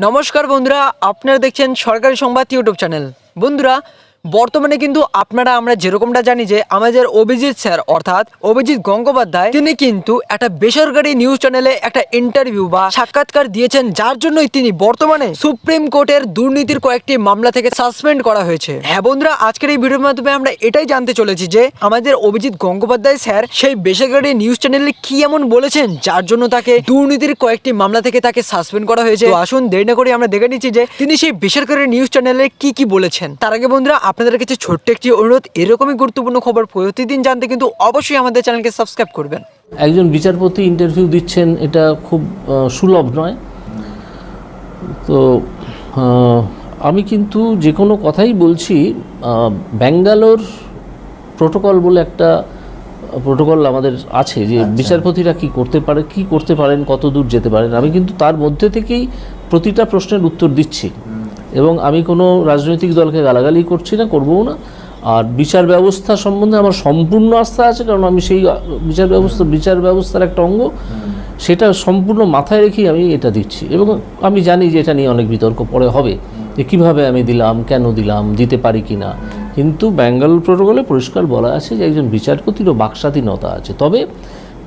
নমস্কার বন্ধুরা, আপনারা দেখছেন সরকারি সংবাদ ইউটিউব চ্যানেল। বন্ধুরা, বর্তমানে কিন্তু আমরা যেরকমটা জানি যে আমাদের অভিজিৎ স্যার অর্থাৎ অভিজিৎ গঙ্গোপাধ্যায় তিনি কিন্তু একটা বেসরকারি নিউজ চ্যানেলে একটা ইন্টারভিউ বা সাক্ষাৎকার দিয়েছেন, যার জন্যই তিনি বর্তমানে সুপ্রিম কোর্টের দুর্নীতির কয়েকটি মামলা থেকে সাসপেন্ড করা হয়েছে। হ্যাঁ বন্ধুরা, আজকের এই ভিডিওর মাধ্যমে আমরা এটাই জানতে চলেছি যে আমাদের অভিজিৎ গঙ্গোপাধ্যায় স্যার সেই বেসরকারি নিউজ চ্যানেলে কি এমন বলেছেন যার জন্য তাকে দুর্নীতির কয়েকটি মামলা থেকে তাকে সাসপেন্ড করা হয়েছে। তো আসুন দেরি না করে আমরা দেখে নিচ্ছি যে তিনি সেই বেসরকারি নিউজ চ্যানেলে কি বলেছেন। তার আগে বন্ধুরা, আপনাদের কাছে ছোট্ট একটি অনুরোধ, এরকমই গুরুত্বপূর্ণ খবর প্রতিদিন জানতে কিন্তু অবশ্যই আমাদের চ্যানেলকে সাবস্ক্রাইব করবেন। একজন বিচারপতি ইন্টারভিউ দিচ্ছেন, এটা খুব সুলভ নয়। তো আমি কিন্তু যে কোনো কথাই বলছি, ব্যাঙ্গালোর প্রোটোকল বলে একটা প্রোটোকল আমাদের আছে যে বিচারপতিরা কি করতে পারেন, কত দূর যেতে পারেন। আমি কিন্তু তার মধ্যে থেকেই প্রতিটা প্রশ্নের উত্তর দিচ্ছি এবং আমি কোনো রাজনৈতিক দলকে গালাগালি করছি না, করবও না। আর বিচার ব্যবস্থা সম্বন্ধে আমার সম্পূর্ণ আস্থা আছে, কারণ আমি সেই বিচার ব্যবস্থার একটা অঙ্গ, সেটা সম্পূর্ণ মাথায় রেখেই আমি এটা দিচ্ছি। এবং আমি জানি যে এটা নিয়ে অনেক বিতর্ক পরে হবে যে কীভাবে আমি দিলাম, কেন দিলাম, দিতে পারি কি না। কিন্তু ব্যাঙ্গালোর প্রোটোকলে পরিষ্কার বলা আছে যে একজন বিচারপতিরও বাকস্বাধীনতা আছে, তবে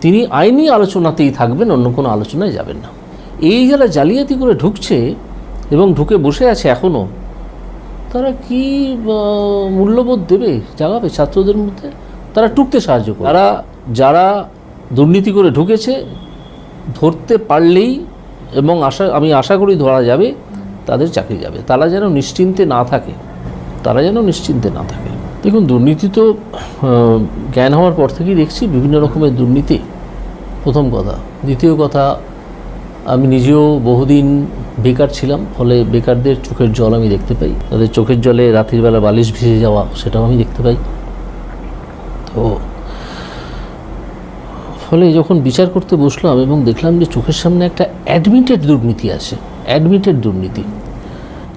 তিনি আইনি আলোচনাতেই থাকবেন, অন্য কোনো আলোচনায় যাবেন না। এই যারা জালিয়াতি করে ঢুকছে এবং ঢুকে বসে আছে এখনও, তারা কি মূল্যবোধ জাগাবে ছাত্রদের মধ্যে? তারা টুকতে সাহায্য করে। যারা দুর্নীতি করে ঢুকেছে, ধরতে পারলেই এবং আমি আশা করি ধরা যাবে, তাদের চাকরি যাবে। তারা যেন নিশ্চিন্তে না থাকে। দেখুন, দুর্নীতি তো জ্ঞান হওয়ার পর থেকেই দেখছি বিভিন্ন রকমের দুর্নীতি, প্রথম কথা। দ্বিতীয় কথা, আমি নিজেও বহুদিন বেকার ছিলাম, ফলে বেকারদের চোখের জল আমি দেখতে পাই। তাদের চোখের জলে রাত্রির বেলা বালিশ ভিজে যাওয়া, সেটাও আমি দেখতে পাই। তো ফলে যখন বিচার করতে বসলাম এবং দেখলাম যে চোখের সামনে একটা অ্যাডমিটেড দুর্নীতি আছে,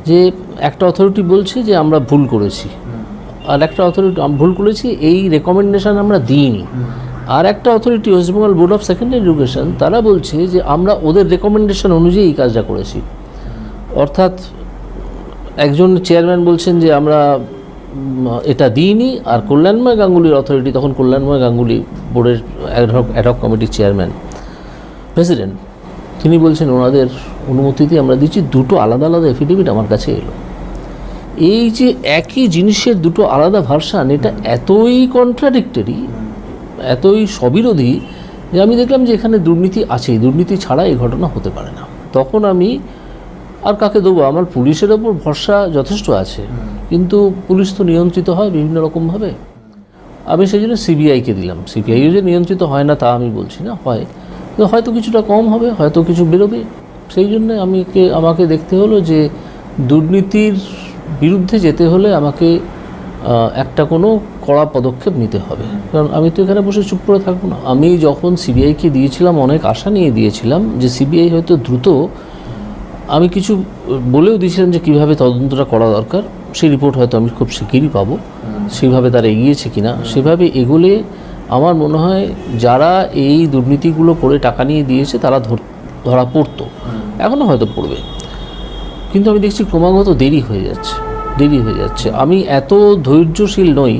যে একটা অথরিটি বলছে যে আমরা ভুল করেছি, আর একটা অথরিটি ভুল করেছি এই রেকমেন্ডেশন আমরা দিইনি, আর একটা authority West Bengal board of secondary education, তারা বলছে যে আমরা ওদের রেকমেন্ডেশন অনুযায়ী এই কাজটা করেছি। অর্থাৎ একজন চেয়ারম্যান বলছেন যে আমরা এটা দিইনি, আর কল্যাণময় গাঙ্গুলির অথরিটি, তখন কল্যাণময় গাঙ্গুলি বোর্ডের অ্যাডহক কমিটির চেয়ারম্যান, প্রেসিডেন্ট, তিনি বলছেন ওনাদের অনুমতিতে আমরা দিচ্ছি। দুটো আলাদা আলাদা এফিডেভিট আমার কাছে এলো। এই যে একই জিনিসের দুটো আলাদা ভার্সান, এটা এতই কন্ট্রাডিক্টরি, এতই স্ববিরোধী যে আমি দেখলাম যে এখানে দুর্নীতি আছেই, দুর্নীতি ছাড়া এই ঘটনা হতে পারে না। তখন আমি আর কাকে দেবো? আমার পুলিশের ওপর ভরসা যথেষ্ট আছে, কিন্তু পুলিশ তো নিয়ন্ত্রিত হয় বিভিন্ন রকমভাবে। আমি সেই জন্য সিবিআইকে দিলাম। সিবিআইও যে নিয়ন্ত্রিত হয় না তা আমি বলছি না, হয়, হয়তো কিছুটা কম হবে, হয়তো কিছু বেরোবে। সেই জন্য আমাকে দেখতে হলো যে দুর্নীতির বিরুদ্ধে যেতে হলে আমাকে একটা কোনো কড়া পদক্ষেপ নিতে হবে, কারণ আমি তো এখানে বসে চুপ করে থাকবো না। আমি যখন সিবিআইকে দিয়েছিলাম অনেক আশা নিয়ে দিয়েছিলাম যে সিবিআই হয়তো দ্রুত, আমি কিছু বলেও দিয়েছিলাম যে কীভাবে তদন্তটা করা দরকার, সেই রিপোর্ট হয়তো আমি খুব শিগগিরই পাবো। সেইভাবে তারা এগিয়েছে কিনা, সেভাবে এগোলে আমার মনে হয় যারা এই দুর্নীতিগুলো করে টাকা নিয়ে দিয়েছে তারা ধরা পড়তো, এখনও হয়তো পড়বে। কিন্তু আমি দেখছি ক্রমাগত দেরি হয়ে যাচ্ছে। আমি এত ধৈর্যশীল নই